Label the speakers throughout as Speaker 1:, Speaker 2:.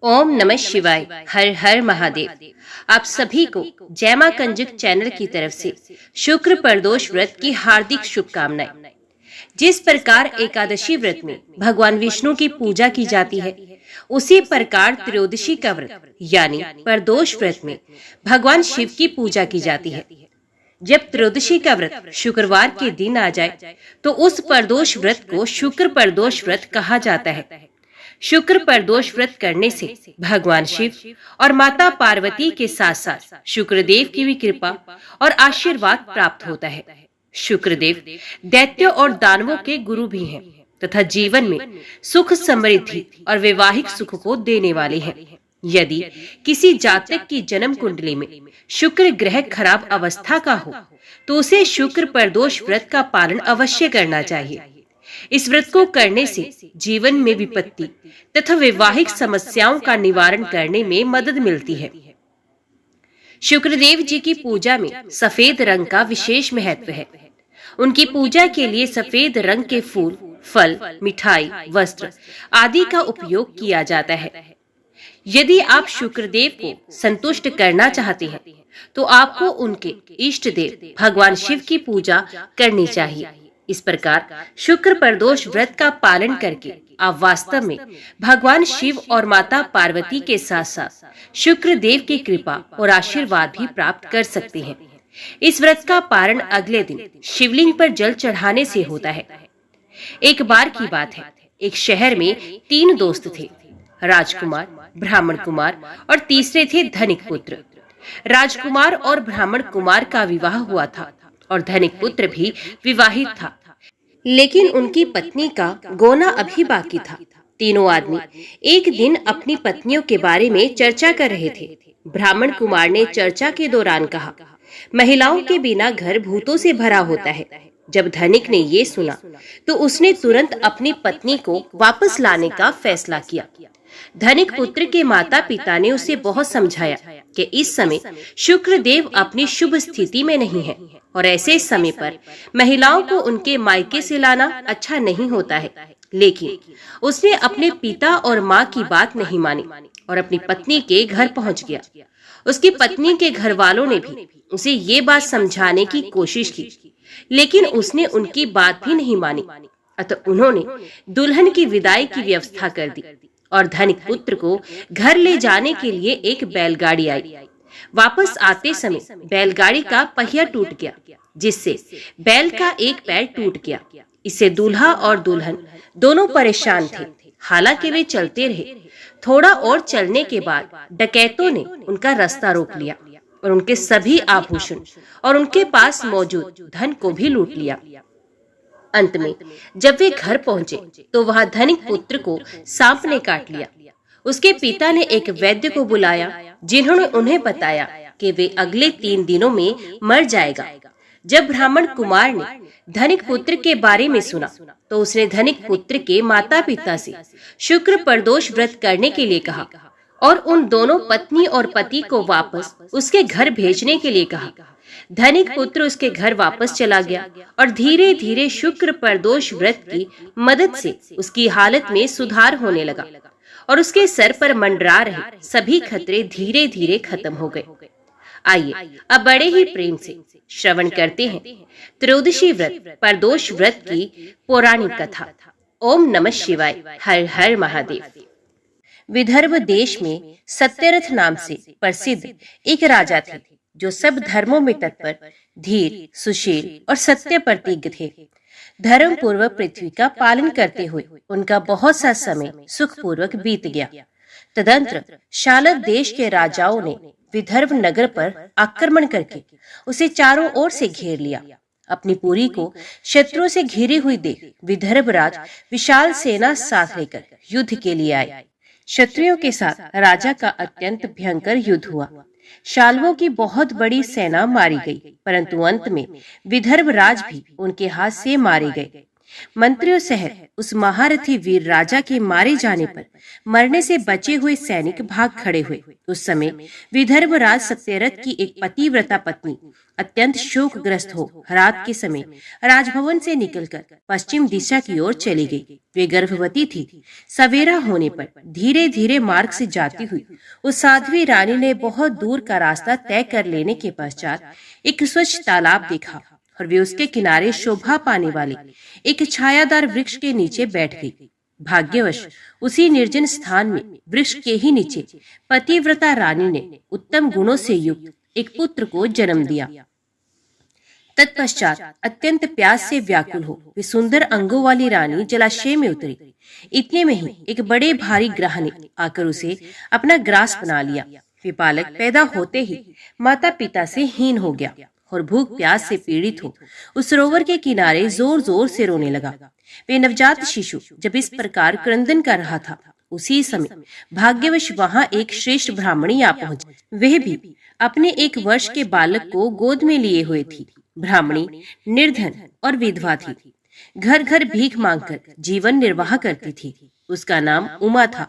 Speaker 1: ओम नमः शिवाय। हर हर महादेव। आप सभी को जय मां कंजुक चैनल की तरफ से शुक्र प्रदोष व्रत की हार्दिक शुभकामनाएं। जिस प्रकार एकादशी व्रत में भगवान विष्णु की पूजा की जाती है, उसी प्रकार त्रयोदशी का व्रत यानी प्रदोष व्रत में भगवान शिव की पूजा की जाती है। जब त्रयोदशी का व्रत शुक्रवार के दिन आ जाए तो उस प्रदोष व्रत को शुक्र प्रदोष व्रत कहा जाता है। शुक्र प्रदोष व्रत करने से भगवान शिव और माता पार्वती के साथ साथ शुक्रदेव की भी कृपा और आशीर्वाद प्राप्त होता है। शुक्रदेव दैत्यों और दानवों के गुरु भी हैं तथा जीवन में सुख समृद्धि और वैवाहिक सुख को देने वाले हैं। यदि किसी जातक की जन्म कुंडली में शुक्र ग्रह खराब अवस्था का हो तो उसे शुक्र प्रदोष व्रत का पालन अवश्य करना चाहिए। इस व्रत को करने से जीवन में विपत्ति तथा वैवाहिक समस्याओं का निवारण करने में मदद मिलती है। शुक्रदेव जी की पूजा में सफेद रंग का विशेष महत्व है। उनकी पूजा के लिए सफेद रंग के फूल, फल, मिठाई, वस्त्र आदि का उपयोग किया जाता है। यदि आप शुक्रदेव को संतुष्ट करना चाहते हैं तो आपको उनके इष्ट देव भगवान शिव की पूजा करनी चाहिए। इस प्रकार शुक्र प्रदोष व्रत का पालन करके आप वास्तव में भगवान शिव और माता पार्वती के साथ साथ शुक्र देव की कृपा और आशीर्वाद भी प्राप्त कर सकते हैं। इस व्रत का पारण अगले दिन शिवलिंग पर जल चढ़ाने से होता है। एक बार की बात है, एक शहर में 3 दोस्त थे, राजकुमार, ब्राह्मण कुमार और तीसरे थे धनिक पुत्र। राजकुमार और ब्राह्मण कुमार का विवाह हुआ था और धनिक पुत्र भी विवाहित था, लेकिन उनकी पत्नी का गोना अभी बाकी था। तीनों आदमी एक दिन अपनी पत्नियों के बारे में चर्चा कर रहे थे। ब्राह्मण कुमार ने चर्चा के दौरान कहा, महिलाओं के बिना घर भूतों से भरा होता है। जब धनिक ने ये सुना तो उसने तुरंत अपनी पत्नी को वापस लाने का फैसला किया। धनिक पुत्र के माता पिता ने उसे बहुत समझाया कि इस समय शुक्र देव अपनी शुभ स्थिति में नहीं है और ऐसे समय पर महिलाओं को उनके मायके से लाना अच्छा नहीं होता है। लेकिन उसने अपने पिता और माँ की बात नहीं मानी और अपनी पत्नी के घर पहुँच गया। उसकी पत्नी के घर वालों ने भी उसे ये बात समझाने की कोशिश की, लेकिन उसने उनकी बात भी नहीं मानी। अतः उन्होंने दुल्हन की विदाई की व्यवस्था कर दी और धनिक पुत्र को घर ले जाने के लिए एक बैलगाड़ी आई। वापस आते समय बैलगाड़ी का पहिया टूट गया, जिससे बैल का एक पैर टूट गया। इससे दूल्हा और दुल्हन दोनों परेशान थे। हालांकि वे चलते रहे। थोड़ा और चलने के बाद डकैतों ने उनका रास्ता रोक लिया और उनके सभी आभूषण और उनके पास मौजूद धन को भी लूट लिया। अंत में जब वे घर पहुंचे तो वहां धनिक पुत्र को सांप ने काट लिया। उसके पिता ने एक वैद्य को बुलाया, जिन्होंने उन्हें बताया कि वे अगले 3 दिनों में मर जाएगा। जब ब्राह्मण कुमार ने धनिक पुत्र के बारे में सुना तो उसने धनिक पुत्र के माता पिता से शुक्र प्रदोष व्रत करने के लिए कहा और उन दोनों पत्नी और पति को वापस उसके घर भेजने के लिए कहा। धनिक पुत्र उसके घर वापस चला गया और धीरे धीरे शुक्र प्रदोष व्रत की मदद से उसकी हालत में सुधार होने लगा और उसके सर पर मंडरा रहे सभी खतरे धीरे धीरे खत्म हो गए। आइए अब बड़े ही प्रेम से श्रवण करते हैं त्रयोदशी व्रत प्रदोष व्रत की पौराणिक कथा। ओम नमः शिवाय। हर हर महादेव। विदर्भ देश में सत्यरथ नाम से प्रसिद्ध एक राजा थे, जो सब धर्मों में तत्पर, धीर, सुशील और सत्य प्रतिज्ञ थे। धर्म पूर्वक पृथ्वी का पालन करते हुए उनका बहुत सा समय सुखपूर्वक बीत गया। तदंतर शालव देश के राजाओं ने विदर्भ नगर पर आक्रमण करके उसे चारों ओर से घेर लिया। अपनी पुरी को शत्रुओं से घिरी हुई देख विदर्भ राज विशाल सेना साथ लेकर युद्ध के लिए आए। क्षत्रियों के साथ राजा का अत्यंत भयंकर युद्ध हुआ। शालवों की बहुत बड़ी सेना मारी गई, परंतु अंत में विदर्भ राज भी उनके हाथ से मारे गए। मंत्रियों सहित उस महारथी वीर राजा के मारे जाने पर मरने से बचे हुए सैनिक भाग खड़े हुए। उस समय विदर्भराज सत्यरथ की एक पतिव्रता पत्नी अत्यंत शोकग्रस्त हो रात के समय राजभवन से निकलकर पश्चिम दिशा की ओर चली गई। वे गर्भवती थी। सवेरा होने पर धीरे धीरे मार्ग से जाती हुई उस साध्वी रानी ने बहुत दूर का रास्ता तय कर लेने के पश्चात एक स्वच्छ तालाब देखा और वे उसके किनारे शोभा पाने वाले एक छायादार वृक्ष के नीचे बैठ गई। भाग्यवश उसी निर्जन स्थान में वृक्ष के ही नीचे पतिव्रता रानी ने उत्तम गुणों से युक्त एक पुत्र को जन्म दिया। तत्पश्चात अत्यंत प्यास से व्याकुल हो वे सुंदर अंगों वाली रानी जलाशय में उतरी। इतने में ही एक बड़े भारी ग्रह ने आकर उसे अपना ग्रास बना लिया। वे बालक पैदा होते ही माता पिता से हीन हो गया और भूख प्यास से पीड़ित हो उस सरोवर के किनारे जोर जोर से रोने लगा। वे नवजात शिशु जब इस प्रकार क्रंदन कर रहा था, उसी समय भाग्यवश वहां एक श्रेष्ठ ब्राह्मणी आ पहुंची। वह भी अपने 1 वर्ष के बालक को गोद में लिए हुए थी। ब्राह्मणी निर्धन और विधवा थी। घर घर भीख मांगकर जीवन निर्वाह करती थी। उसका नाम उमा था।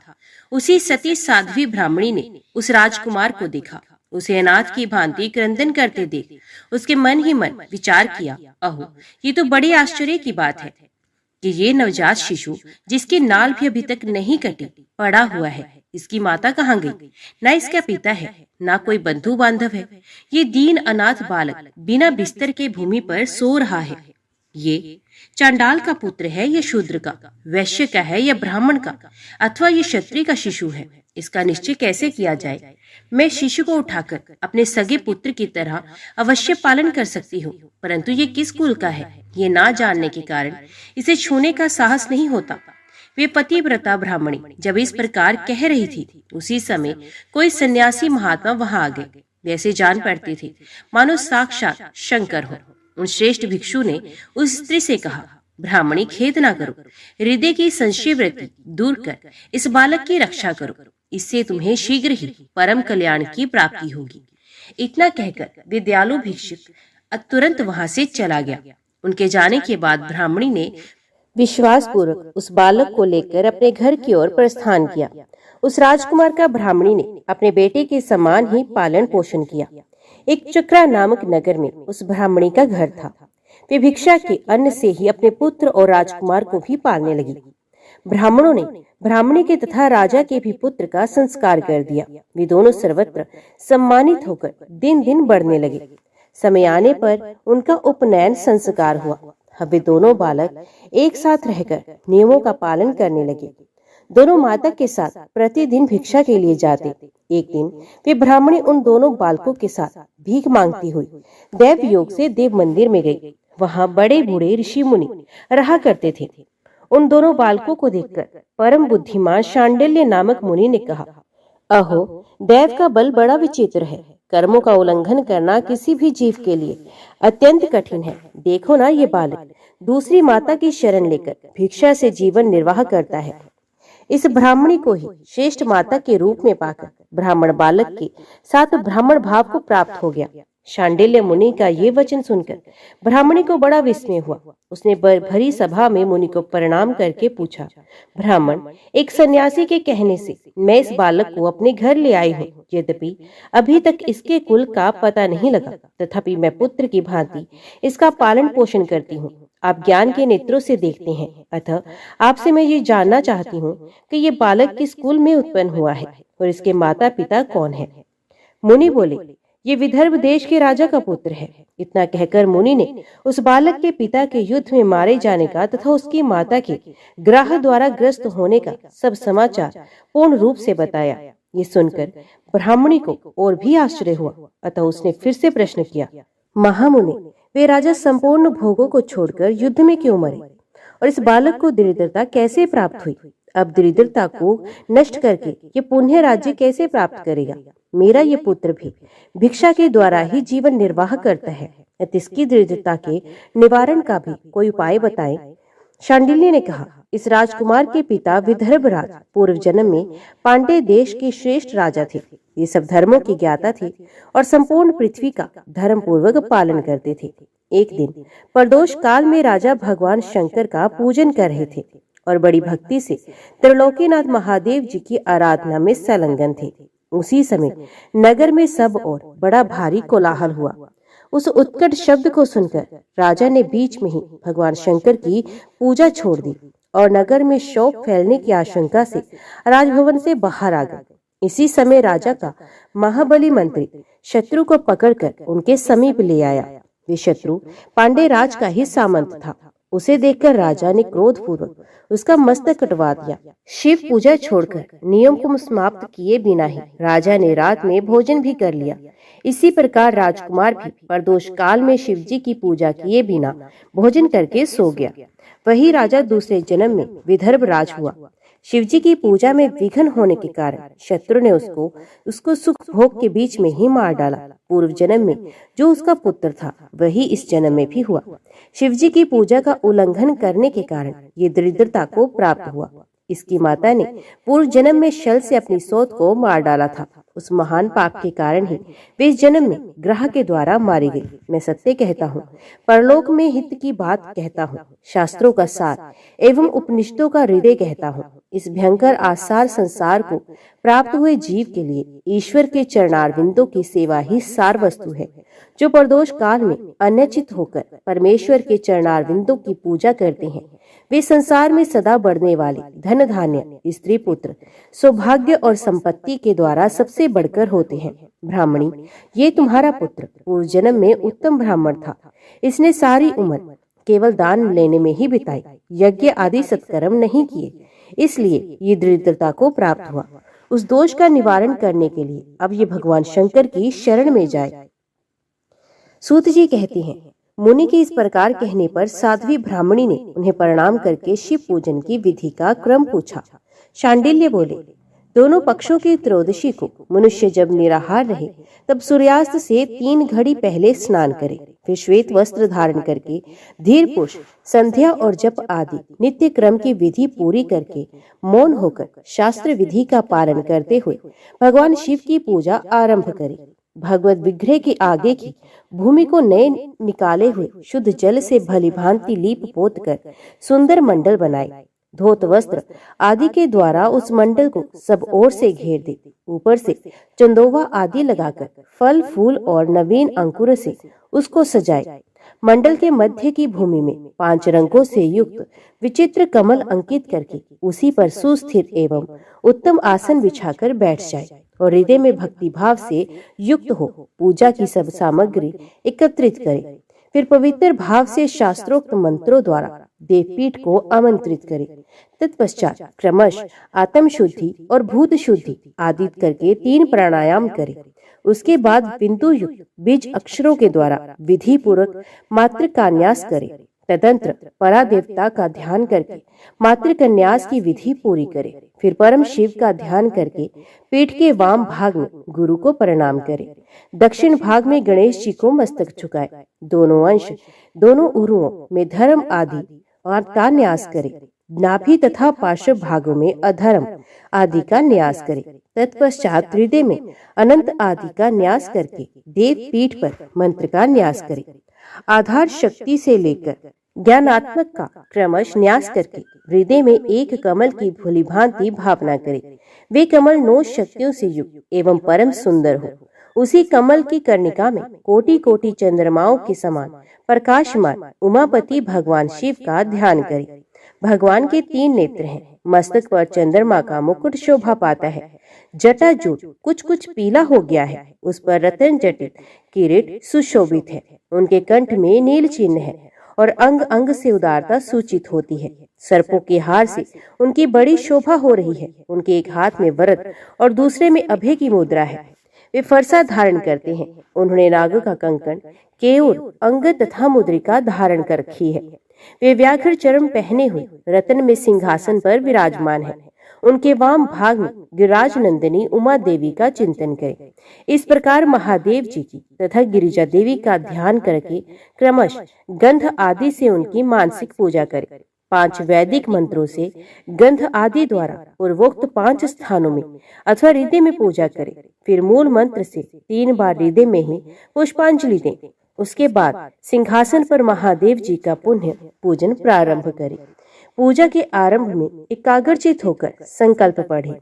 Speaker 1: उसी सती साध्वी ब्राह्मणी ने उस राजकुमार को देखा। उसे अनाथ की भांति क्रंदन करते देख उसके मन ही मन विचार किया, अहो ये तो बड़ी आश्चर्य की बात है कि ये नवजात शिशु जिसकी नाल भी अभी तक नहीं कटी पड़ा हुआ है, इसकी माता कहाँ गई? ना इसका पिता है, ना कोई बंधु बांधव है। ये दीन अनाथ बालक बिना बिस्तर के भूमि पर सो रहा है। ये चांडाल का पुत्र है या शूद्र का, वैश्य का है या ब्राह्मण का, अथवा ये क्षत्रिय का शिशु है? इसका निश्चय कैसे किया जाए? मैं शिशु को उठाकर अपने सगे पुत्र की तरह अवश्य पालन कर सकती हूँ, परंतु ये किस कुल का है ये ना जानने के कारण इसे छूने का साहस नहीं होता। वे पतिव्रता ब्राह्मणी जब इस प्रकार कह रही थी, उसी समय कोई सन्यासी महात्मा वहां आ गए। वैसे जान पड़ते थे मानो साक्षात शंकर हो। उन श्रेष्ठ भिक्षु ने उस स्त्री से कहा, ब्राह्मणी खेद ना करो, हृदय की संशय वृत्ति दूर कर इस बालक की रक्षा करो, इससे तुम्हें शीघ्र ही परम कल्याण की प्राप्ति होगी। इतना कहकर विद्यालु भिक्षुक तुरंत वहां से चला गया। उनके जाने के बाद ब्राह्मणी ने विश्वास पूर्वक उस बालक को लेकर अपने घर की ओर प्रस्थान किया। उस राजकुमार का ब्राह्मणी ने अपने बेटे के समान ही पालन पोषण किया। एक चक्रा नामक नगर में उस ब्राह्मणी का घर था। वे भिक्षा के अन्न से ही अपने पुत्र और राजकुमार को भी पालने लगी। ब्राह्मणों ने ब्राह्मणी के तथा राजा के भी पुत्र का संस्कार कर दिया। वे दोनों सर्वत्र सम्मानित होकर दिन दिन बढ़ने लगे। समय आने पर उनका उपनयन संस्कार हुआ। अब वे दोनों बालक एक साथ रहकर नियमों का पालन करने लगे। दोनों माता के साथ प्रतिदिन भिक्षा के लिए जाते। एक दिन वे ब्राह्मणी उन दोनों बालकों के साथ भीख मांगती हुई देव योग से देव मंदिर में गई। वहां बड़े बूढ़े ऋषि मुनि रहा करते थे। उन दोनों बालकों को देखकर परम बुद्धिमान शांडिल्य नामक मुनि ने कहा, अहो देव का बल बड़ा विचित्र है। कर्मों का उल्लंघन करना किसी भी जीव के लिए अत्यंत कठिन है। देखो ना, ये बालक दूसरी माता की शरण लेकर भिक्षा से जीवन निर्वाह करता है। इस ब्राह्मणी को ही श्रेष्ठ माता के रूप में पाकर ब्राह्मण बालक के साथ ब्राह्मण भाव को प्राप्त हो गया। शांडिल्य मुनि का ये वचन सुनकर ब्राह्मणी को बड़ा विस्मय हुआ। उसने भरी सभा में मुनि को प्रणाम करके पूछा, ब्राह्मण, एक सन्यासी के कहने से मैं इस बालक को अपने घर ले आई हूँ। यद्यपि अभी तक इसके कुल का पता नहीं लगा, तथापि मैं पुत्र की भांति इसका पालन पोषण करती हूँ। आप ज्ञान के नेत्रों से देखते हैं, अतः आपसे मैं ये जानना चाहती हूँ कि ये बालक किस कुल में उत्पन्न हुआ है और इसके माता पिता कौन है? मुनि बोले, ये विदर्भ देश के राजा का पुत्र है। इतना कहकर मुनि ने उस बालक के पिता के युद्ध में मारे जाने का तथा उसकी माता के ग्राह द्वारा ग्रस्त होने का सब समाचार पूर्ण रूप से बताया। ये सुनकर ब्राह्मणी को और भी आश्चर्य हुआ। अतः उसने फिर से प्रश्न किया, महामुनि, वे राजा संपूर्ण भोगों को छोड़कर युद्ध में क्यों मरे और इस बालक को दरिद्रता कैसे प्राप्त हुई? अब दरिद्रता को नष्ट करके ये पुण्य राज्य कैसे प्राप्त करेगा? मेरा ये पुत्र भी भिक्षा के द्वारा ही जीवन निर्वाह करता है। इसकी दरिद्रता के निवारण का भी कोई उपाय बताएं। शांडिल्य ने कहा, इस राजकुमार के पिता विदर्भराज पूर्व जन्म में पांडे देश के श्रेष्ठ राजा थे। ये सब धर्मों की ज्ञाता थे और संपूर्ण पृथ्वी का धर्म पूर्वक पालन करते थे। एक दिन प्रदोष काल में राजा भगवान शंकर का पूजन कर रहे थे और बड़ी भक्ति से त्रिलोकीनाथ महादेव जी की आराधना में संलग्न थे। उसी समय नगर में सब और बड़ा भारी कोलाहल हुआ। उस उत्कट शब्द को सुनकर राजा ने बीच में ही भगवान शंकर की पूजा छोड़ दी और नगर में शोक फैलने की आशंका से राजभवन से बाहर आ गए। इसी समय राजा का महाबली मंत्री शत्रु को पकड़कर उनके समीप ले आया। वे शत्रु पांडे राज का ही सामंत था। उसे देखकर राजा ने क्रोध पूर्वक उसका मस्तक कटवा दिया। शिव पूजा छोड़कर नियम को समाप्त किए बिना ही राजा ने रात में भोजन भी कर लिया। इसी प्रकार राजकुमार भी प्रदोष काल में शिव जी की पूजा किए बिना भोजन करके सो गया। वही राजा दूसरे जन्म में विदर्भ राज हुआ। शिवजी की पूजा में विघ्न होने के कारण शत्रु ने उसको सुख भोग के बीच में ही मार डाला। पूर्व जन्म में जो उसका पुत्र था वही इस जन्म में भी हुआ। शिवजी की पूजा का उल्लंघन करने के कारण ये दरिद्रता को प्राप्त हुआ। इसकी माता ने पूर्व जन्म में शल से अपनी सौत को मार डाला था। उस महान पाप के कारण ही वे इस जन्म में ग्रह के द्वारा मारी गई। मैं सत्य कहता हूँ, परलोक में हित की बात कहता हूँ, शास्त्रों का सार एवं उपनिषदों का हृदय कहता हूँ। इस भयंकर आसार संसार को प्राप्त हुए जीव के लिए ईश्वर के चरणारविंदों की सेवा ही सार वस्तु है। जो प्रदोष काल में अन्यचित होकर परमेश्वर के चरणारविंदों की पूजा करते हैं, वे संसार में सदा बढ़ने वाले धन धान्य, स्त्री पुत्र, सौभाग्य और संपत्ति के द्वारा सबसे बढ़कर होते हैं। ब्राह्मणी, ये तुम्हारा पुत्र पूर्व जन्म में उत्तम ब्राह्मण था। इसने सारी उम्र केवल दान लेने में ही बिताई, यज्ञ आदि सत्कर्म नहीं किए, इसलिए ये दरिद्रता को प्राप्त हुआ। उस दोष का निवारण करने के लिए अब ये भगवान शंकर की शरण में जाए। सूत जी कहते हैं, मुनि के इस प्रकार कहने पर साध्वी ब्राह्मणी ने उन्हें प्रणाम करके शिव पूजन की विधि का क्रम पूछा। शांडिल्य बोले, दोनों पक्षों की त्रयोदशी को मनुष्य जब निराहार रहे तब सूर्यास्त से 3 घड़ी पहले स्नान करे, फिर श्वेत वस्त्र धारण करके धीर पुरुष संध्या और जप आदि नित्य क्रम की विधि पूरी करके मौन होकर शास्त्र विधि का पालन करते हुए भगवान शिव की पूजा आरंभ करे। भगवत विग्रह के आगे की भूमि को नए निकाले हुए शुद्ध जल से भली भांति लीप पोत कर सुंदर मंडल बनाए। धोत वस्त्र आदि के द्वारा उस मंडल को सब ओर से घेर दे। ऊपर से चंदोवा आदि लगाकर फल फूल और नवीन अंकुर से उसको सजाए। मंडल के मध्य की भूमि में 5 रंगों से युक्त विचित्र कमल अंकित करके उसी पर सुस्थिर एवं उत्तम आसन बिछाकर बैठ जाए और हृदय में भक्ति भाव से युक्त हो पूजा की सब सामग्री एकत्रित करे। फिर पवित्र भाव से शास्त्रोक्त मंत्रों द्वारा देवपीठ को आमंत्रित करे। तत्पश्चात क्रमश आत्म शुद्धि और भूत शुद्धि आदि करके 3 प्राणायाम करे। उसके बाद बिंदु युक्त बीज अक्षरों के द्वारा विधि पूर्वक मात्र का न्यास करे। तदंतर परादेवता का ध्यान करके मात्र कन्यास की विधि पूरी करे। फिर परम शिव का ध्यान करके पीठ के वाम भाग में गुरु को प्रणाम करे। दक्षिण भाग में गणेश जी को मस्तक झुकाए। दोनों अंश दोनों उरुओं में धर्म आदि और का न्यास करे। नाभि तथा पार्श्व भागों में अधर्म आदि का न्यास करे। तत्पश्चात हृदय में अनंत आदि का न्यास करके देव पीठ पर मंत्र का न्यास करे। आधार शक्ति से लेकर ज्ञानात्मक का क्रमश न्यास करके हृदय में एक कमल की भली भांति भावना करे। वे कमल 9 शक्तियों से युक्त एवं परम सुंदर हो। उसी कमल की कर्णिका में कोटि कोटि चंद्रमाओं के समान प्रकाशमान उमापति भगवान शिव का ध्यान करे। भगवान के 3 नेत्र हैं। मस्तक पर चंद्रमा का मुकुट शोभा पाता है। जटाजूट कुछ कुछ पीला हो गया है। उस पर रतन जटित किरीट सुशोभित है। उनके कंठ में नील चिन्ह है और अंग अंग से उदारता सूचित होती है। सर्पों के हार से उनकी बड़ी शोभा हो रही है। उनके एक हाथ में वरद और दूसरे में अभय की मुद्रा है। वे फरसा धारण करते हैं। उन्होंने नाग का कंकण, केयूर, अंगद तथा मुद्रिका धारण कर रखी है। वे व्याघ्र चर्म पहने हुए रत्न में सिंहासन पर विराजमान है। उनके वाम भाग में गिरिराज नंदिनी उमा देवी का चिंतन करें। इस प्रकार महादेव जी की तथा गिरिजा देवी का ध्यान करके क्रमश गंध आदि से उनकी मानसिक पूजा करें। 5 वैदिक मंत्रों से गंध आदि द्वारा पूर्वोक्त 5 स्थानों में अथवा हृदय में पूजा करें। फिर मूल मंत्र से 3 बार हृदय में ही पुष्पांजलि दें। उसके बाद सिंहासन पर महादेव जी का पुण्य पूजन प्रारंभ करें। पूजा के आरंभ में एकाग्रचित होकर संकल्प पढ़े।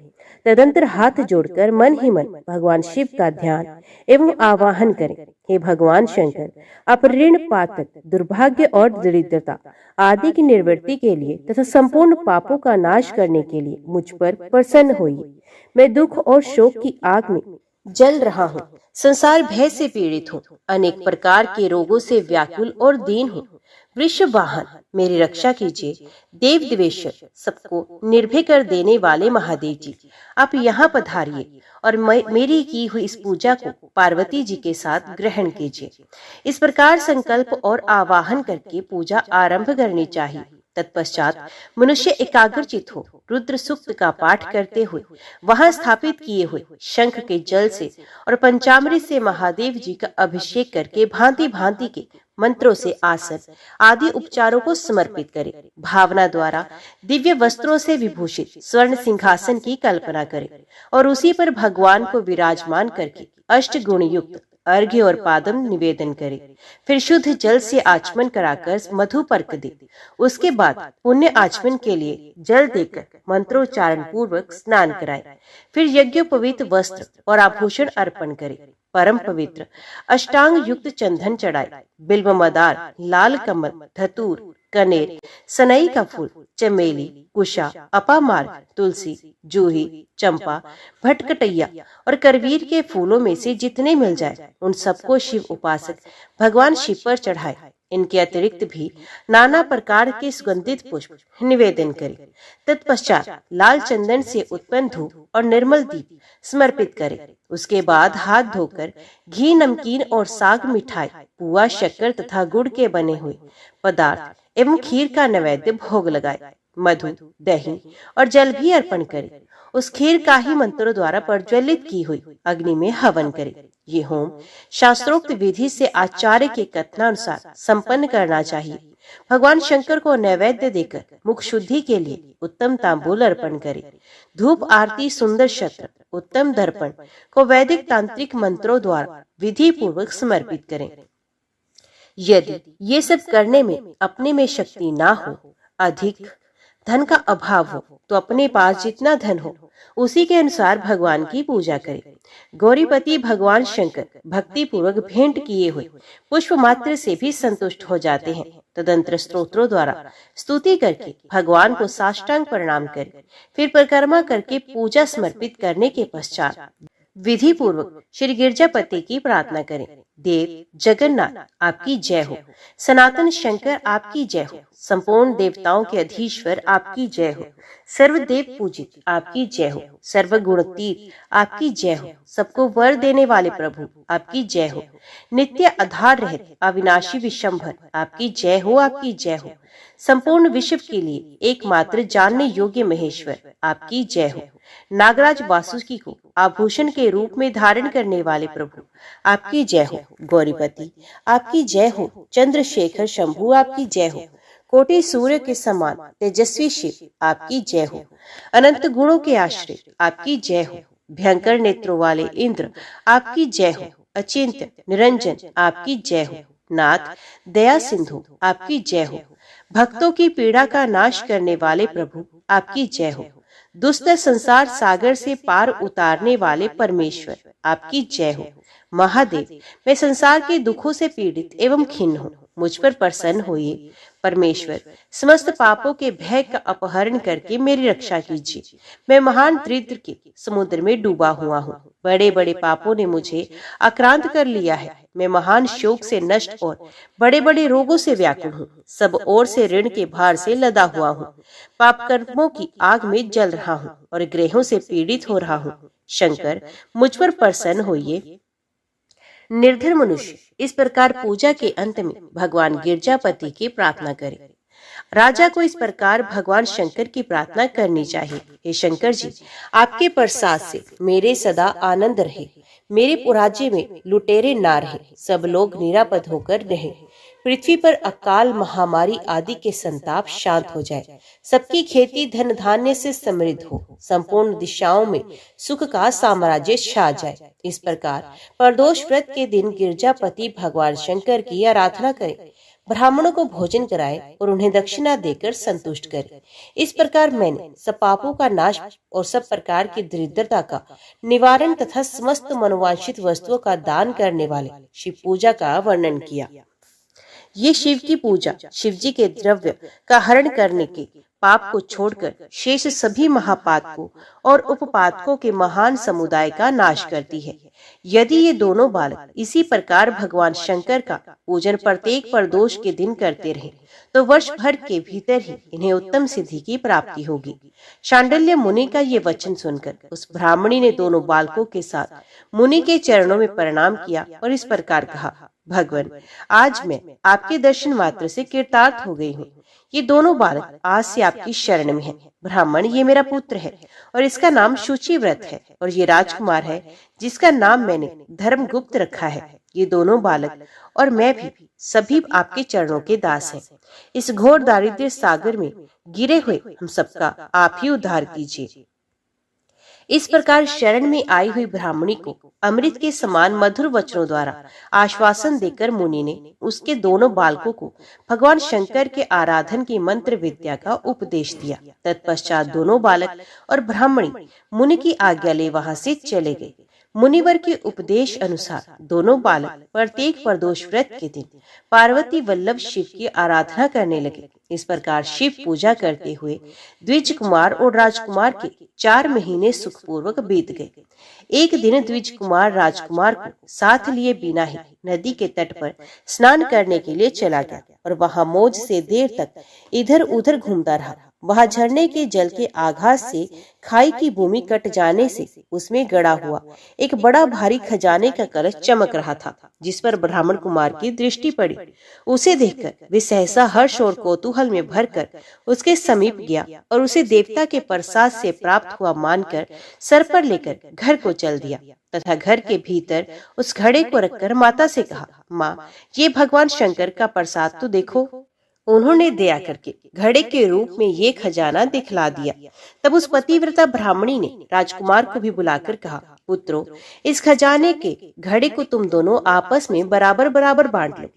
Speaker 1: तदंतर हाथ जोड़कर मन ही मन भगवान शिव का ध्यान एवं आवाहन करें। हे भगवान शंकर, आप ऋण, पातक, दुर्भाग्य और दरिद्रता आदि की निवृत्ति के लिए तथा संपूर्ण पापों का नाश करने के लिए मुझ पर प्रसन्न होइए। मैं दुख और शोक की आग में जल रहा हूँ, संसार भय से पीड़ित हूँ, अनेक प्रकार के रोगों से व्याकुल और दीन हूँ। वृषभ वाहन, मेरी रक्षा कीजिए। देव देवेश्वर, सबको निर्भय कर देने वाले महादेव जी, आप यहाँ पधारिए और मेरी की हुई इस पूजा को पार्वती जी के साथ ग्रहण कीजिए। इस प्रकार संकल्प और आवाहन करके पूजा आरंभ करनी चाहिए। तत्पश्चात मनुष्य एकाग्रचित हो रुद्र सूक्त का पाठ करते हुए वहां स्थापित किए हुए शंख के जल से और पंचामृत से महादेव जी का अभिषेक करके भांति भांति के मंत्रों से आसन आदि उपचारों को समर्पित करें। भावना द्वारा दिव्य वस्त्रों से विभूषित स्वर्ण सिंहासन की कल्पना करें और उसी पर भगवान को विराजमान करके अष्ट गुण युक्त अर्घ्य और पादम निवेदन करे। फिर शुद्ध जल से आचमन कराकर मधु पर्क दे। उसके बाद पुण्य आचमन के लिए जल देकर मंत्रोच्चारण पूर्वक स्नान कराए। फिर यज्ञोपवीत वस्त्र और आभूषण अर्पण करे। परम पवित्र अष्टांग युक्त चंदन चढ़ाए। बिल्व मदार, लाल कमल, धतूर, कनेर, सनई का फूल, चमेली, कुशा, अपामार्ग, तुलसी, जूही, चंपा, भटकटैया और करवीर के फूलों में से जितने मिल जाए उन सबको शिव उपासक भगवान शिव पर चढ़ाए। इनके अतिरिक्त भी नाना प्रकार के सुगंधित पुष्प निवेदन करें। तत्पश्चात लाल चंदन से उत्पन्न धूप और निर्मल दीप समर्पित करें। उसके बाद हाथ धोकर घी, नमकीन और साग, मिठाई, पुआ, शक्कर तथा गुड़ के बने हुए पदार्थ एवं खीर का नैवेद्य भोग लगाए। मधु, दही और जल भी अर्पण करें। उस खीर का ही मंत्रों द्वारा प्रज्वलित की हुई अग्नि में हवन करें। ये होम शास्त्रोक्त विधि से आचार्य के कथनानुसार संपन्न करना चाहिए। भगवान शंकर को नैवेद्य देकर मुख शुद्धि के लिए उत्तम तांबूल अर्पण करें। धूप, आरती, सुंदर शस्त्र, उत्तम दर्पण को वैदिक तांत्रिक मंत्रों द्वारा विधि पूर्वक समर्पित करें। यदि ये सब करने में अपने में शक्ति ना हो, अधिक धन का अभाव हो, तो अपने पास जितना धन हो उसी के अनुसार भगवान की पूजा करें। गौरीपति भगवान शंकर भक्ति पूर्वक भेंट किए हुए पुष्प मात्र से भी संतुष्ट हो जाते हैं। तदंतर स्तोत्रों द्वारा स्तुति करके भगवान को साष्टांग प्रणाम करें। फिर परिक्रमा करके पूजा समर्पित करने के पश्चात विधि पूर्वक श्री गिरजापति की प्रार्थना करें। देव जगन्नाथ आपकी जय हो, सनातन शंकर आपकी जय हो, संपूर्ण देवताओं के अधीश्वर आपकी जय हो, सर्वदेव पूजित आपकी जय हो, सर्वगुणतीत आपकी जय हो, सबको वर देने वाले प्रभु आपकी जय हो, नित्य आधार रहित अविनाशी विशंभर आपकी जय हो, आपकी जय हो, संपूर्ण विश्व के लिए एकमात्र जानने योग्य महेश्वर आपकी जय हो, नागराज वासुकी को आभूषण के रूप में धारण करने वाले प्रभु आपकी जय हो, गौरीपति आपकी जय हो, चंद्रशेखर शंभु आपकी जय हो, कोटि सूर्य के समान तेजस्वी शिव आपकी जय हो, अनंत गुणों के आश्रय आपकी जय हो, भयंकर नेत्रों वाले इंद्र आपकी जय हो, अचिंत्य निरंजन आपकी जय हो, नाथ दया सिंधु आपकी जय हो, भक्तों की पीड़ा का नाश करने वाले प्रभु आपकी जय हो, दुष्ट संसार सागर से पार उतारने वाले परमेश्वर आपकी जय हो, महादेव मैं संसार के दुखों से पीड़ित एवं खिन्न हूँ, मुझ पर प्रसन्न होइए। परमेश्वर समस्त पापों के भय का अपहरण करके मेरी रक्षा कीजिए। मैं महान दरिद्र के समुद्र में डूबा हुआ हूँ। बड़े बड़े पापों ने मुझे आक्रांत कर लिया है। मैं महान शोक से नष्ट और बड़े बड़े रोगों से व्याकुल हूँ। सब ओर से ऋण के भार से लदा हुआ हूँ। पाप कर्मों की आग में जल रहा हूँ और ग्रहों से पीड़ित हो रहा हूँ। शंकर मुझ पर प्रसन्न होइए। निर्धर मनुष्य इस प्रकार पूजा के अंत में भगवान गिरजापति की प्रार्थना करे। राजा को इस प्रकार भगवान शंकर की प्रार्थना करनी चाहिए। हे शंकर जी, आपके प्रसाद से मेरे सदा आनंद रहे। मेरे राज्य में लुटेरे ना रहे, सब लोग निरापद होकर रहे। पृथ्वी पर अकाल महामारी आदि के संताप शांत हो जाए, सबकी खेती धन धान्य से समृद्ध हो, संपूर्ण दिशाओं में सुख का साम्राज्य छा जाए। इस प्रकार प्रदोष व्रत के दिन गिरजापति भगवान शंकर की आराधना करें, ब्राह्मणों को भोजन कराएं और उन्हें दक्षिणा देकर संतुष्ट करें। इस प्रकार मैंने सब पापों का नाश और सब प्रकार की दरिद्रता का निवारण तथा समस्त मनोवांछित वस्तुओं का दान करने वाले शिव पूजा का वर्णन किया। ये शिव की पूजा शिव जी के द्रव्य का हरण करने के पाप को छोड़कर शेष सभी महापातकों और उपपातकों के महान समुदाय का नाश करती है। यदि ये दोनों बालक इसी प्रकार भगवान शंकर का पूजन प्रत्येक प्रदोष के दिन करते रहे तो वर्ष भर के भीतर ही इन्हें उत्तम सिद्धि की प्राप्ति होगी। शांडिल्य मुनि का ये वचन सुनकर उस ब्राह्मणी ने दोनों बालकों के साथ मुनि के चरणों में प्रणाम किया और इस प्रकार कहा, भगवान, आज मैं आपके दर्शन मात्र से कृतार्थ हो गई हूँ। ये दोनों बालक आज से आपकी शरण में हैं। ब्राह्मण, ये मेरा पुत्र है और इसका नाम शुचिव्रत है, और ये राजकुमार है जिसका नाम मैंने धर्मगुप्त रखा है। ये दोनों बालक और मैं भी सभी आपके चरणों के दास हैं। इस घोर दारिद्र्य सागर में गिरे हुए हम सबका आप ही उद्धार कीजिए। इस प्रकार शरण में आई हुई ब्राह्मणी को अमृत के समान मधुर वचनों द्वारा आश्वासन देकर मुनि ने उसके दोनों बालकों को भगवान शंकर के आराधन की मंत्र विद्या का उपदेश दिया। तत्पश्चात दोनों बालक और ब्राह्मणी मुनि की आज्ञा ले वहां से चले गए। मुनिवर के उपदेश अनुसार दोनों बालक प्रत्येक प्रदोष व्रत के दिन पार्वती वल्लभ शिव की आराधना करने लगे। इस प्रकार शिव पूजा करते हुए द्विज कुमार और राजकुमार के 4 महीने सुखपूर्वक बीत गए। एक दिन द्विज कुमार राजकुमार को साथ लिए बिना ही नदी के तट पर स्नान करने के लिए चला गया और वहां मौज से देर तक इधर उधर घूमता रहा। वहां झरने के जल के आघात से खाई की भूमि कट जाने से उसमें गड़ा हुआ एक बड़ा भारी खजाने का कलश चमक रहा था, जिस पर ब्राह्मण कुमार की दृष्टि पड़ी। उसे देखकर वे सहसा हर्ष और कौतूहल में भरकर उसके समीप गया और उसे देवता के प्रसाद से प्राप्त हुआ मानकर सर पर लेकर घर को चल दिया तथा घर के भीतर उस घड़े को रखकर माता से कहा, माँ, ये भगवान शंकर का प्रसाद तो देखो। उन्होंने दया करके घड़े के रूप में ये खजाना दिखला दिया। तब उस पतिव्रता ब्राह्मणी ने राजकुमार को भी बुलाकर कहा, पुत्रों, इस खजाने के घड़े को तुम दोनों आपस में बराबर बराबर बांट लो।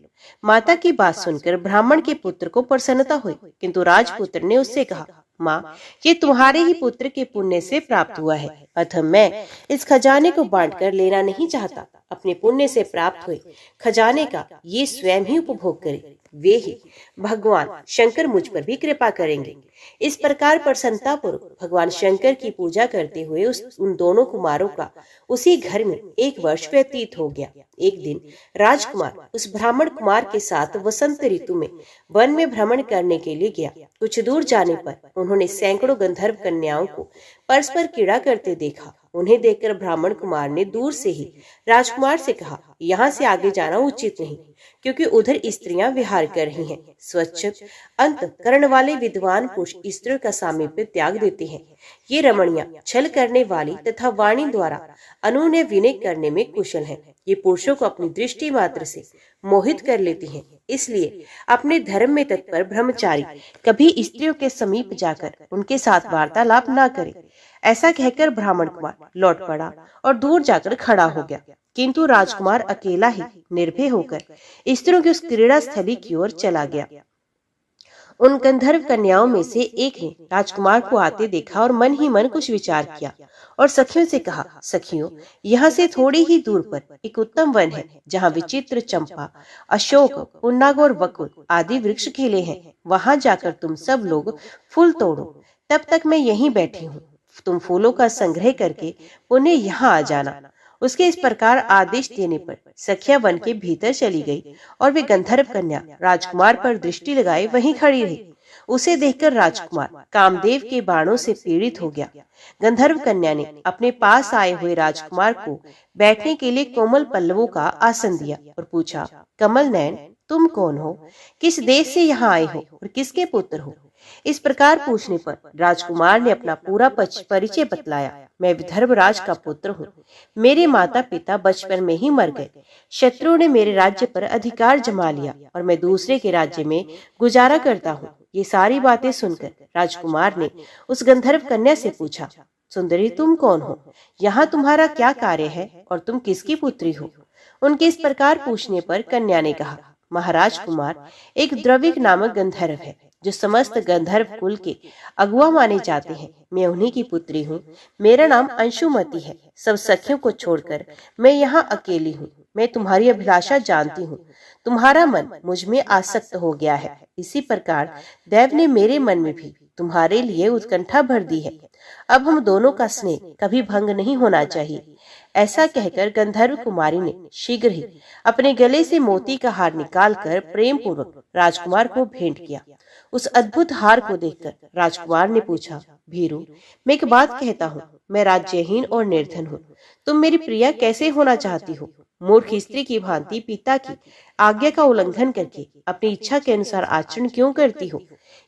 Speaker 1: माता की बात सुनकर ब्राह्मण के पुत्र को प्रसन्नता हुई, किंतु राजपुत्र ने उससे कहा, माँ, ये तुम्हारे ही पुत्र के पुण्य से प्राप्त हुआ है, अतः मैं इस खजाने को बांटकर लेना नहीं चाहता। अपने पुण्य से प्राप्त हुए खजाने का ये स्वयं ही उपभोग करे, वे ही भगवान शंकर मुझ पर भी कृपा करेंगे। इस प्रकार प्रसन्नता पूर्वक भगवान शंकर की पूजा करते हुए उन दोनों कुमारों का उसी घर में 1 वर्ष व्यतीत हो गया। एक दिन राजकुमार उस ब्राह्मण कुमार के साथ वसंत ऋतु में वन में भ्रमण करने के लिए गया। कुछ दूर जाने पर उन्होंने सैकड़ों गंधर्व कन्याओं को परस्पर क्रीड़ा करते देखा। उन्हें देखकर ब्राह्मण कुमार ने दूर से ही राजकुमार से कहा, यहाँ से आगे जाना उचित नहीं, क्योंकि उधर स्त्रियां विहार कर रही हैं। स्वच्छ अंतःकरण वाले विद्वान पुरुष स्त्रियों का सामीप्य त्याग देते हैं। ये रमणियां छल करने वाली तथा वाणी द्वारा अनुनय विनय करने में कुशल हैं। ये पुरुषों को अपनी दृष्टि मात्र से मोहित कर लेती हैं। इसलिए अपने धर्म में तत्पर ब्रह्मचारी कभी स्त्रियों के समीप जाकर उनके साथ वार्तालाप न करे। ऐसा कहकर ब्राह्मण कुमार लौट पड़ा और दूर जाकर खड़ा हो गया, किंतु राजकुमार अकेला ही निर्भय होकर स्त्रियों की उस क्रीड़ा स्थली की ओर चला गया। उन गंधर्व कन्याओं में से एक ने राजकुमार को आते देखा और मन ही मन कुछ विचार किया और सखियों से कहा, सखियों, यहाँ से थोड़ी ही दूर पर एक उत्तम वन है, जहाँ विचित्र चंपा, अशोक, पुन्नाग और वकुल आदि वृक्ष खिले हैं। वहां जाकर तुम सब लोग फूल तोड़ो, तब तक मैं यहीं बैठी हूँ। तुम फूलों का संग्रह करके पुनः यहाँ आ जाना। उसके इस प्रकार आदेश देने पर सखिया वन के भीतर चली गई और वे गंधर्व कन्या राजकुमार पर दृष्टि लगाए वहीं खड़ी रही। उसे देखकर राजकुमार कामदेव के बाणों से पीड़ित हो गया। गंधर्व कन्या ने अपने पास आए हुए राजकुमार को बैठने के लिए कोमल पल्लवों का आसन दिया और पूछा, कमल नयन, तुम कौन हो? किस देश से यहाँ आए हो और किसके पुत्र हो? इस प्रकार पूछने पर राजकुमार ने अपना पूरा परिचय बतलाया। मैं विदर्भराज का पुत्र हूँ। मेरे माता पिता बचपन में ही मर गए। शत्रुओं ने मेरे राज्य पर अधिकार जमा लिया और मैं दूसरे के राज्य में गुजारा करता हूँ। ये सारी बातें सुनकर राजकुमार ने उस गंधर्व कन्या से पूछा, सुंदरी तुम कौन हो? यहाँ तुम्हारा क्या कार्य है और तुम किसकी पुत्री हो? उनके इस प्रकार पूछने पर कन्या ने कहा, महाराज कुमार, एक द्रविक नामक गंधर्व है जो समस्त गंधर्व कुल के अगुआ माने जाते हैं। मैं उन्हीं की पुत्री हूँ। मेरा नाम अंशुमति है। सब सखियों को छोड़कर मैं यहाँ अकेली हूँ। मैं तुम्हारी अभिलाषा जानती हूँ। तुम्हारा मन मुझ में आसक्त हो गया है। इसी प्रकार देव ने मेरे मन में भी तुम्हारे लिए उत्कंठा भर दी है। अब हम दोनों का स्नेह कभी भंग नहीं होना चाहिए। ऐसा कहकर गंधर्व कुमारी ने शीघ्र ही अपने गले से मोती का हार निकालकर प्रेम पूर्वक राजकुमार को भेंट किया। उस अद्भुत हार को देखकर राजकुमार ने पूछा, भीरू, मैं एक बात कहता हूँ, मैं राज्यहीन और निर्धन हूँ। तुम मेरी प्रिया कैसे होना चाहती हो? मूर्ख स्त्री की भांति पिता की आज्ञा का उल्लंघन करके अपनी इच्छा के अनुसार आचरण क्यों करती हो?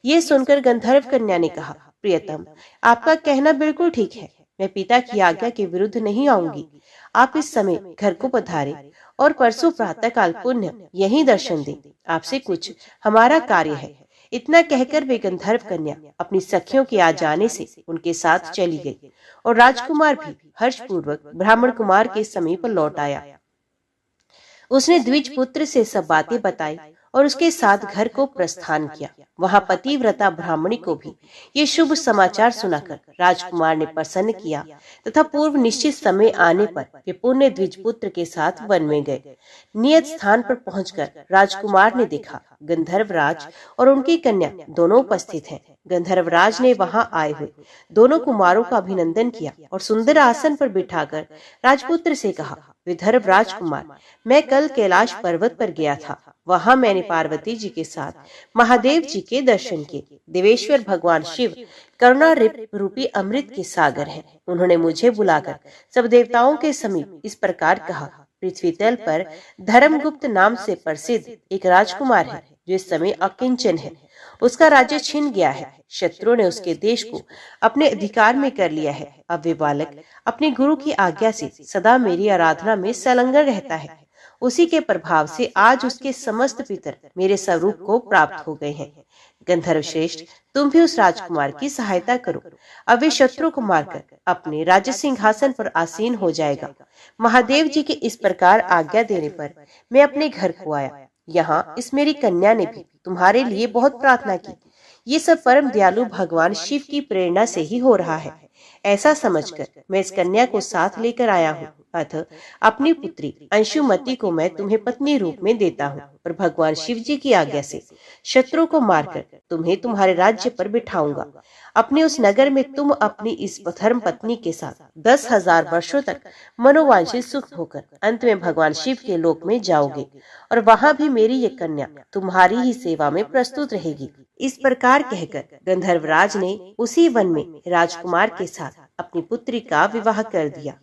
Speaker 1: ये सुनकर गंधर्व कन्या ने कहा, प्रियतम, आपका कहना बिल्कुल ठीक है। मैं पिता की आज्ञा के विरुद्ध नहीं आऊंगी। आप इस समय घर को पधारे और परसों प्रातः काल पुण्य यही दर्शन दें। आपसे कुछ हमारा कार्य है। इतना कहकर वे गंधर्व कन्या अपनी सखियों के आ जाने से उनके साथ चली गई और राजकुमार भी हर्षपूर्वक ब्राह्मण कुमार के समीप लौट आया। उसने द्विज पुत्र से सब बातें बताई और उसके साथ घर को प्रस्थान किया। वहां पतिव्रता ब्राह्मणी को भी ये शुभ समाचार सुनाकर राजकुमार ने प्रसन्न किया तथा पूर्व निश्चित समय आने पर वे पुण्य द्विज पुत्र के साथ वन में गए। नियत स्थान पर पहुंचकर राजकुमार ने देखा गंधर्वराज और उनकी कन्या दोनों उपस्थित हैं। गंधर्वराज ने वहां आए हुए दोनों कुमारों का अभिनंदन किया और सुंदर आसन पर बिठाकर राजपुत्र से कहा, विदर्भ राजकुमार, मैं कल कैलाश पर्वत पर गया था। वहां मैंने पार्वती जी के साथ महादेव जी के दर्शन किए। देवेश्वर भगवान शिव करुणा रूपी अमृत के सागर हैं। उन्होंने मुझे बुलाकर सब देवताओं के समीप इस प्रकार कहा, पृथ्वी तल पर धर्मगुप्त नाम से प्रसिद्ध एक राजकुमार है जो इस समय अकिंचन है। उसका राज्य छिन गया है। शत्रुओं ने उसके देश को अपने अधिकार में कर लिया है। अब वे बालक अपने गुरु की आज्ञा से सदा मेरी आराधना में संलग्न रहता है। उसी के प्रभाव से आज उसके समस्त पितर मेरे स्वरूप को प्राप्त हो गए हैं। गंधर्व श्रेष्ठ, तुम भी उस राजकुमार की सहायता करो। अब वे शत्रु को मारकर अपने राज्य सिंहासन पर आसीन हो जाएगा। महादेव जी के इस प्रकार आज्ञा देने पर मैं अपने घर को आया। यहाँ इस मेरी कन्या ने भी तुम्हारे लिए बहुत प्रार्थना की। ये सब परम दयालु भगवान शिव की प्रेरणा से ही हो रहा है। ऐसा समझकर मैं इस कन्या को साथ लेकर आया हूँ। अतः अपनी पुत्री अंशुमति को मैं तुम्हें पत्नी रूप में देता हूँ और भगवान शिव जी की आज्ञा से शत्रु को मारकर तुम्हें तुम्हारे राज्य पर बिठाऊंगा। अपने उस नगर में तुम अपनी इस धर्म पत्नी के साथ 10,000 वर्षों तक मनोवांछित सुख होकर अंत में भगवान शिव के लोक में जाओगे और वहां भी मेरी ये कन्या तुम्हारी ही सेवा में प्रस्तुत रहेगी। इस प्रकार कहकर गंधर्वराज ने उसी वन में राजकुमार के साथ अपनी पुत्री का विवाह कर दिया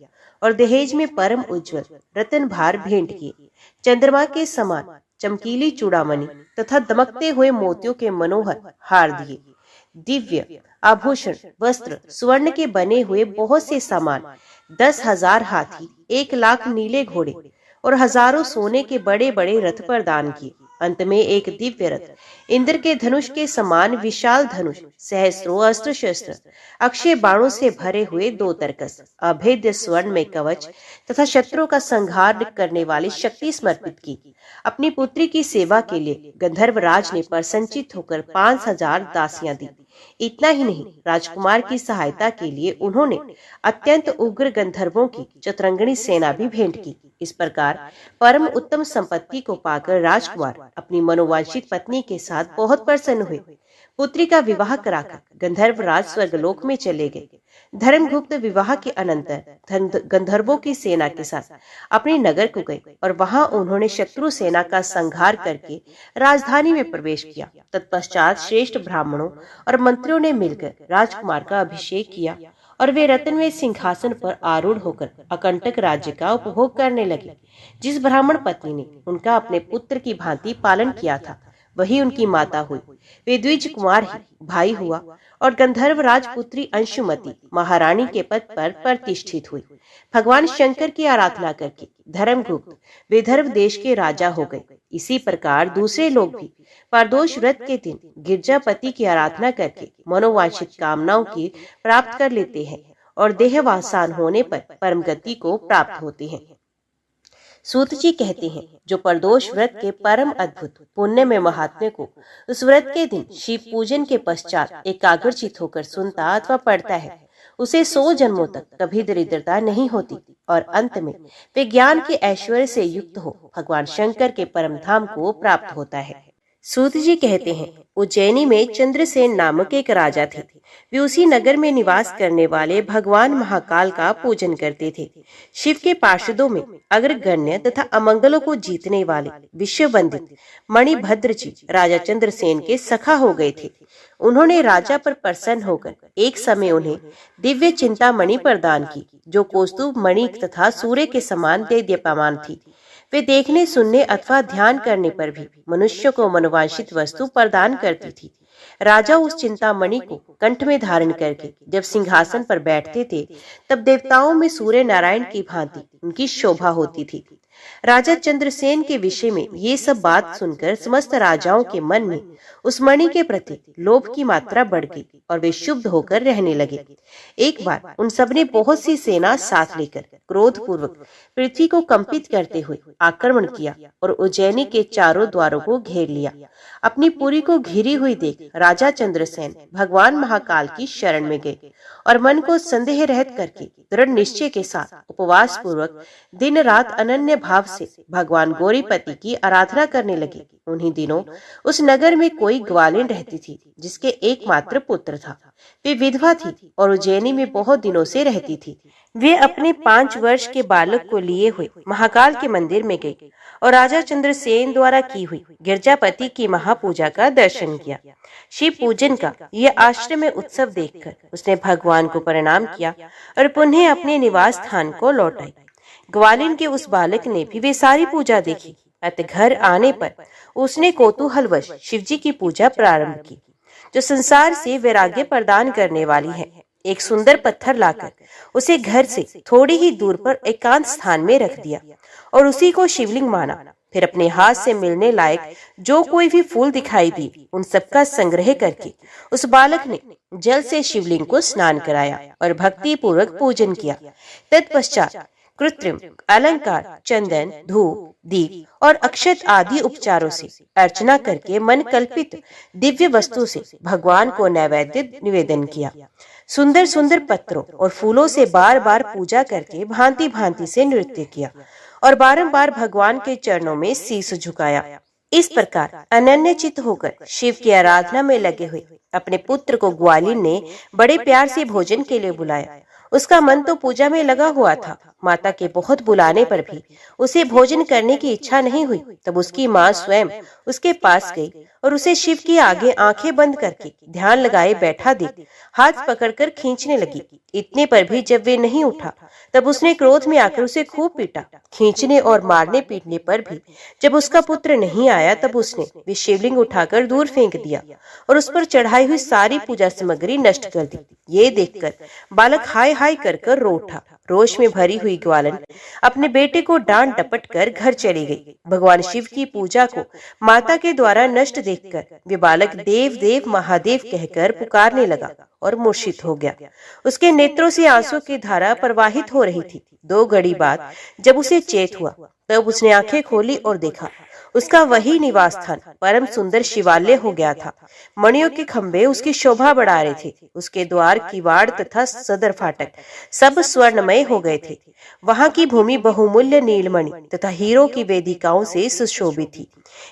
Speaker 1: और दहेज में परम उज्जवल रतन भार भेंट किए। चंद्रमा के समान चमकीली चूड़ामणि तथा दमकते हुए मोतियों के मनोहर हार दिए। दिव्य आभूषण, वस्त्र, स्वर्ण के बने हुए बहुत से सामान, 10,000 हाथी, 1,00,000 नीले घोड़े और हजारों सोने के बड़े बड़े रथ प्रदान किए। अंत में एक दिव्य रथ, इंद्र के धनुष के समान विशाल धनुष, सहस्त्रों अस्त्र शस्त्र, अक्षय बाणों से भरे हुए 2 तरकस, अभेद्य स्वर्ण में कवच तथा शत्रुओं का संहार करने वाली शक्ति समर्पित की। अपनी पुत्री की सेवा के लिए गंधर्वराज ने प्रसन्नचित होकर 5,000 दासियां दी। इतना ही नहीं, राजकुमार की सहायता के लिए उन्होंने अत्यंत उग्र गंधर्वों की चतुरंगणी सेना भी भेंट की। इस प्रकार परम उत्तम संपत्ति को पाकर राजकुमार अपनी मनोवांछित पत्नी के साथ बहुत प्रसन्न हुए। पुत्री का विवाह कराकर गंधर्वराज स्वर्गलोक में चले गए। धर्मगुप्त विवाह के अनंतर गंधर्वों की सेना के साथ अपने नगर को गए और वहां उन्होंने शत्रु सेना का संहार करके राजधानी में प्रवेश किया। तत्पश्चात श्रेष्ठ ब्राह्मणों और मंत्रियों ने मिलकर राजकुमार का अभिषेक किया और वे रत्नमय सिंहासन पर आरूढ़ होकर अकंटक राज्य का उपभोग करने लगे। जिस ब्राह्मण पत्नी ने उनका अपने पुत्र की भांति पालन किया था, वही उनकी माता हुई। वे द्विज कुमार ही भाई हुआ और गंधर्व राजपुत्री अंशुमति महारानी के पद पर प्रतिष्ठित हुई। भगवान शंकर की आराधना करके धर्मगुप्त विदर्भ देश के राजा हो गए। इसी प्रकार दूसरे लोग भी प्रदोष व्रत के दिन गिरजापति की आराधना करके मनोवांछित कामनाओं की प्राप्त कर लेते हैं और देहावसान होने पर परम गति को प्राप्त होते हैं। सूत जी कहते हैं, जो प्रदोष व्रत के परम अद्भुत पुण्य में महात्म्य को उस व्रत के दिन शिव पूजन के पश्चात एकाग्रचित होकर सुनता अथवा पढ़ता है, उसे 100 जन्मों तक कभी दरिद्रता नहीं होती और अंत में वे ज्ञान के ऐश्वर्य से युक्त हो भगवान शंकर के परम धाम को प्राप्त होता है। सूत जी कहते हैं, उज्जैनी में चंद्रसेन नामक एक राजा थे। वे उसी नगर में निवास करने वाले भगवान महाकाल का पूजन करते थे। शिव के पार्षदों में अग्रगण्य तथा अमंगलों को जीतने वाले विश्व वंदित मणिभद्र जी राजा चंद्रसेन के सखा हो गए थे। उन्होंने राजा पर प्रसन्न होकर एक समय उन्हें दिव्य चिंतामणि प्रदान की, जो कौस्तुभ मणि तथा सूर्य के समान देदीप्यमान थी। वे देखने, सुनने अथवा ध्यान करने पर भी मनुष्य को मनोवांछित वस्तु प्रदान करती थी। राजा उस चिंतामणि को कंठ में धारण करके जब सिंहासन पर बैठते थे, तब देवताओं में सूर्य नारायण की भांति उनकी शोभा होती थी। राजा चंद्रसेन के विषय में ये सब बात सुनकर समस्त राजाओं के मन में उस मणि के प्रति लोभ की मात्रा बढ़ गई और वे शुद्ध होकर रहने लगे। एक बार उन सबने बहुत सी सेना साथ लेकर क्रोध पूर्वक पृथ्वी को कंपित करते हुए आक्रमण किया और उज्जैनी के चारों द्वारों को घेर लिया। अपनी पुरी को घिरी हुई देख राजा चंद्रसेन भगवान महाकाल की शरण में गए और मन को संदेह रहित करके दृढ़ निश्चय के साथ उपवास पूर्वक दिन रात अनन्य भाव से भगवान गौरीपति की आराधना करने लगे। उन्हीं दिनों उस नगर में कोई ग्वालिन रहती थी, जिसके एकमात्र पुत्र था। वे विधवा थी और उज्जैनी में बहुत दिनों से रहती थी। वे अपने 5 वर्ष के बालक को लिए हुए महाकाल के मंदिर में गई और राजा चंद्रसेन द्वारा की हुई गिरजापति की महापूजा का दर्शन किया। शिव पूजन का यह आश्रम में उत्सव देखकर उसने भगवान को प्रणाम किया और पुनः अपने निवास स्थान को लौट आई। ग्वालिन के उस बालक ने भी वे सारी पूजा देखी। अतः घर आने पर उसने कौतूहलवश शिव जी की पूजा प्रारंभ की, जो संसार से वैराग्य प्रदान करने वाली है। एक सुंदर पत्थर लाकर उसे घर से थोड़ी ही दूर पर एकांत स्थान में रख दिया और उसी को शिवलिंग माना। फिर अपने हाथ से मिलने लायक जो कोई भी फूल दिखाई दिए, उन सबका संग्रह करके उस बालक ने जल से शिवलिंग को स्नान कराया और भक्ति पूर्वक पूजन किया। तत्पश्चात कृत्रिम अलंकार, चंदन, धूप, दीप और अक्षत आदि उपचारों से अर्चना करके मन कल्पित दिव्य वस्तु से भगवान को नैवेद्य निवेदन किया। सुंदर सुंदर पत्रों और फूलों से बार बार पूजा करके भांति भांति से नृत्य किया और बारंबार भगवान के चरणों में शीश झुकाया। इस प्रकार अनन्य चित्त होकर शिव की आराधना में लगे हुए अपने पुत्र को ग्वालिन ने बड़े प्यार से भोजन के लिए बुलाया। उसका मन तो पूजा में लगा हुआ था। माता के बहुत बुलाने पर भी उसे भोजन करने की इच्छा नहीं हुई। तब उसकी माँ स्वयं उसके पास गई और उसे शिव की आगे आंखें बंद करके ध्यान लगाए बैठा देख हाथ पकड़कर खींचने लगी। इतने पर भी जब वे नहीं उठा, तब उसने क्रोध में आकर उसे खूब पीटा। खींचने और मारने पीटने पर भी जब उसका पुत्र नहीं आया, तब उसने वे शिवलिंग उठाकर दूर फेंक दिया और उस पर चढ़ाई हुई सारी पूजा सामग्री नष्ट कर दी। ये देखकर बालक हाय हाय कर रो उठा। रोष में भरी हुई ग्वालिन अपने बेटे को डांट डपट कर घर चली गई। भगवान शिव की पूजा को माता के द्वारा नष्ट देखकर वे बालक देव देव महादेव कहकर पुकारने लगा और मूर्छित हो गया। उसके नेत्रों से आंसू की धारा प्रवाहित हो रही थी। 2 घड़ी बाद जब उसे चेत हुआ, तब उसने आंखें खोली और देखा उसका वही निवास स्थान परम सुंदर शिवालय हो गया था। मणियों के खंभे उसकी शोभा बढ़ा रहे थे। उसके द्वार, किवाड़ तथा सदर फाटक सब स्वर्णमय हो गए थे। वहां की भूमि बहुमूल्य नीलमणि तथा हीरो की वेदिकाओं से सुशोभित थी।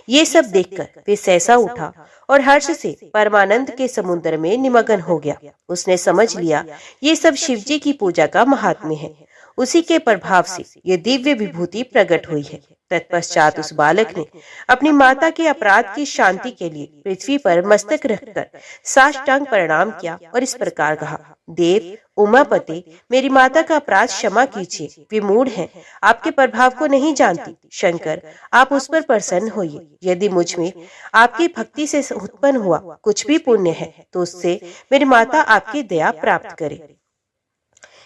Speaker 1: ये सब देखकर वे सहसा उठा और हर्ष से परमानंद के समुद्र में निमग्न हो गया। उसने समझ लिया ये सब शिव जी की पूजा का महात्म्य है। उसी के प्रभाव से ये दिव्य विभूति प्रकट हुई है।
Speaker 2: तत्पश्चात उस बालक ने अपनी माता के अपराध की शांति के लिए पृथ्वी पर मस्तक रखकर साष्टांग प्रणाम किया और इस प्रकार कहा, देव उमापति, मेरी माता का अपराध क्षमा कीजिए, वे मूढ़ हैं, आपके प्रभाव को नहीं जानती। शंकर, आप उस पर प्रसन्न होइए। यदि मुझ में आपकी भक्ति से उत्पन्न हुआ कुछ भी पुण्य है तो उससे मेरी माता आपकी दया प्राप्त करे।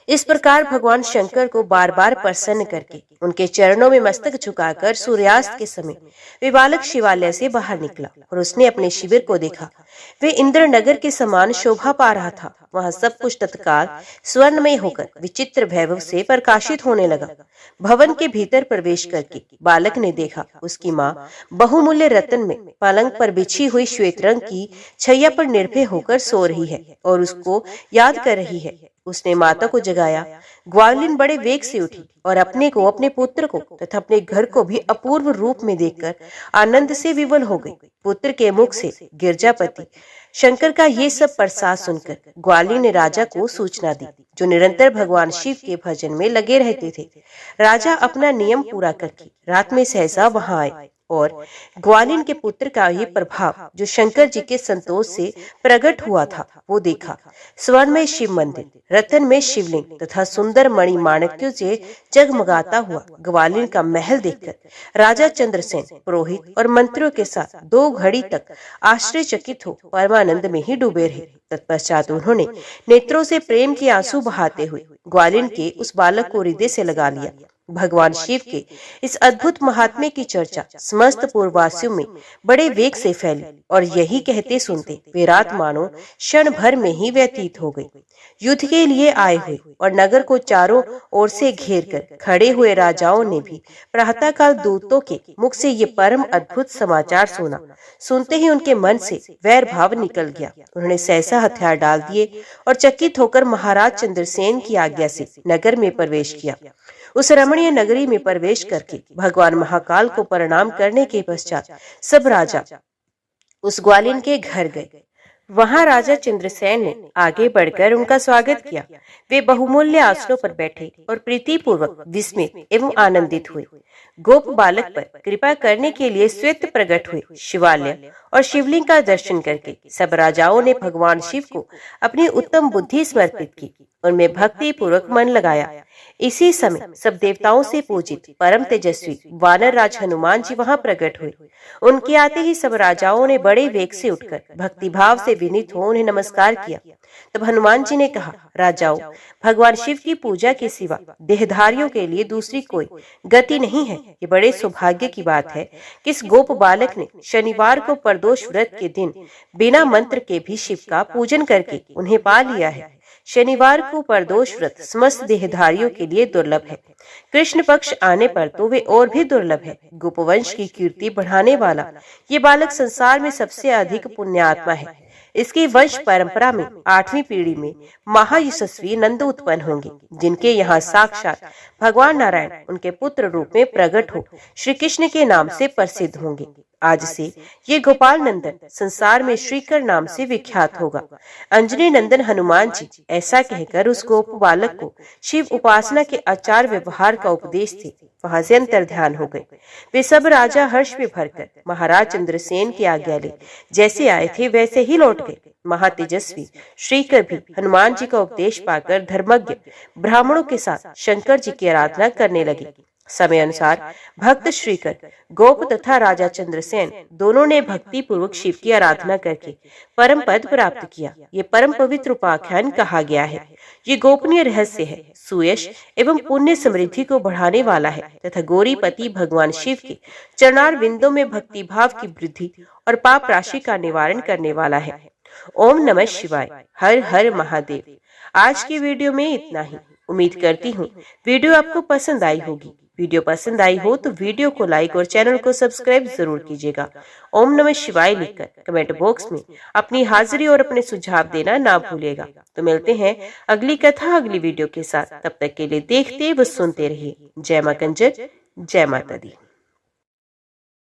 Speaker 2: इस प्रकार भगवान शंकर को बार बार प्रसन्न करके उनके चरणों में मस्तक झुकाकर सूर्यास्त के समय वे बालक शिवालय से बाहर निकला और उसने अपने शिविर को देखा। वे इंद्र नगर के समान शोभा पा रहा था। वहाँ सब कुछ तत्काल स्वर्णमय होकर विचित्र वैभव से प्रकाशित होने लगा। भवन के भीतर प्रवेश करके बालक ने देखा उसकी माँ बहुमूल्य रत्न में पलंग पर बिछी हुई श्वेत रंग की छैया पर निर्भय होकर सो रही है और उसको याद कर रही है। उसने माता को जगाया। ग्वालिन बड़े वेग से उठी और अपने को, अपने पुत्र को तथा अपने घर को भी अपूर्व रूप में देखकर आनंद से विवल हो गई। पुत्र के मुख से गिरजापति शंकर का ये सब प्रसाद सुनकर ग्वालिन ने राजा को सूचना दी, जो निरंतर भगवान शिव के भजन में लगे रहते थे। राजा अपना नियम पूरा करके रात में सहसा वहां आए और ग्वालिन के पुत्र का ये प्रभाव जो शंकर जी के संतोष से प्रकट हुआ था वो देखा। स्वर्ण में शिव मंदिर, रतन में शिवलिंग तथा सुंदर मणि माणिक्यों से जगमगाता हुआ ग्वालिन का महल देखकर राजा चंद्रसेन पुरोहित और मंत्रियों के साथ 2 घड़ी तक आश्चर्यचकित हो परमानंद में ही डूबे रहे। तत्पश्चात उन्होंने नेत्रों से प्रेम के आंसू बहाते हुए ग्वालिन के उस बालक को हृदय से लगा लिया। भगवान शिव के इस अद्भुत महात्म्य की चर्चा समस्त पूर्ववासियों में बड़े वेग से फैली और यही कहते सुनते वे रात मानो क्षण भर में ही व्यतीत हो गई। युद्ध के लिए आए हुए और नगर को चारों ओर से घेर कर खड़े हुए राजाओं ने भी प्रातःकाल दूतों के मुख से ये परम अद्भुत समाचार सुना। सुनते ही उनके मन से वैर भाव निकल गया। उन्होंने सहसा हथियार डाल दिए और चकित होकर महाराज चंद्रसेन की आज्ञा से नगर में प्रवेश किया। उस रमणीय नगरी में प्रवेश करके भगवान महाकाल को प्रणाम करने के पश्चात सब राजा उस ग्वालिन के घर गए। वहां राजा चंद्रसेन ने आगे बढ़कर उनका स्वागत किया। वे बहुमूल्य आसनों पर बैठे और प्रीतिपूर्वक विस्मित एवं आनंदित हुए। गोप बालक पर कृपा करने के लिए स्वयं प्रकट हुए शिवालय और शिवलिंग का दर्शन करके सब राजाओं ने भगवान शिव को अपनी उत्तम बुद्धि समर्पित की, उनमें भक्ति पूर्वक मन लगाया। इसी समय सब देवताओं से पूजित परम तेजस्वी वानर राज हनुमान जी वहां प्रकट हुए। उनके आते ही सब राजाओं ने बड़े वेग से उठकर भक्ति भाव से विनीत हो उन्हें नमस्कार किया। तब हनुमान जी ने कहा, राजाओं, भगवान शिव की पूजा के सिवा देहधारियों के लिए दूसरी कोई गति नहीं है। ये बड़े सौभाग्य की बात है कि इस गोप बालक ने शनिवार को प्रदोष व्रत के दिन बिना मंत्र के भी शिव का पूजन करके उन्हें पा लिया है। शनिवार को प्रदोष व्रत समस्त देहधारियों के लिए दुर्लभ है। कृष्ण पक्ष आने पर तो वे और भी दुर्लभ है। गोपवंश की कीर्ति बढ़ाने वाला ये बालक संसार में सबसे अधिक पुण्यात्मा है। इसकी वंश परंपरा में 8वीं पीढ़ी में महायशस्वी नंद उत्पन्न होंगे, जिनके यहाँ साक्षात भगवान नारायण उनके पुत्र रूप में प्रकट हो श्री कृष्ण के नाम से प्रसिद्ध होंगे। आज से ये गोपाल नंदन संसार में श्रीकर नाम से विख्यात होगा। अंजनी नंदन हनुमान जी ऐसा कहकर उस गोप बालक को शिव उपासना के आचार व्यवहार का उपदेश थे वहां से अंतर ध्यान हो गए। वे सब राजा हर्ष में भरकर महाराज चंद्रसेन की आज्ञा ले जैसे आए थे वैसे ही लौट गए। महातेजस्वी श्रीकर भी हनुमान जी का उपदेश पाकर धर्मज्ञ ब्राह्मणों के साथ शंकर जी की आराधना करने लगे। समय अनुसार भक्त श्रीकर, गोप तथा राजा चंद्रसेन दोनों ने भक्ति पूर्वक शिव की आराधना करके परम पद प्राप्त किया। ये परम पवित्र उपाख्यान कहा गया है। ये गोपनीय रहस्य है, सुयश एवं पुण्य समृद्धि को बढ़ाने वाला है तथा गौरीपति भगवान शिव के चरणार बिंदों में भक्ति भाव की वृद्धि और पाप राशि का निवारण करने वाला है। ओम नमः शिवाय। हर हर महादेव। आज की वीडियो में इतना ही। उम्मीद करती हूँ वीडियो आपको पसंद आई होगी। वीडियो पसंद आई हो तो वीडियो को लाइक और चैनल को सब्सक्राइब जरूर कीजिएगा। ओम नमः शिवाय लिखकर कमेंट बॉक्स में अपनी हाजिरी और अपने सुझाव देना ना भूलिएगा। तो मिलते हैं अगली कथा अगली वीडियो के साथ। तब तक के लिए देखते व सुनते रहिए। जय मां कंजक, जय माता दी।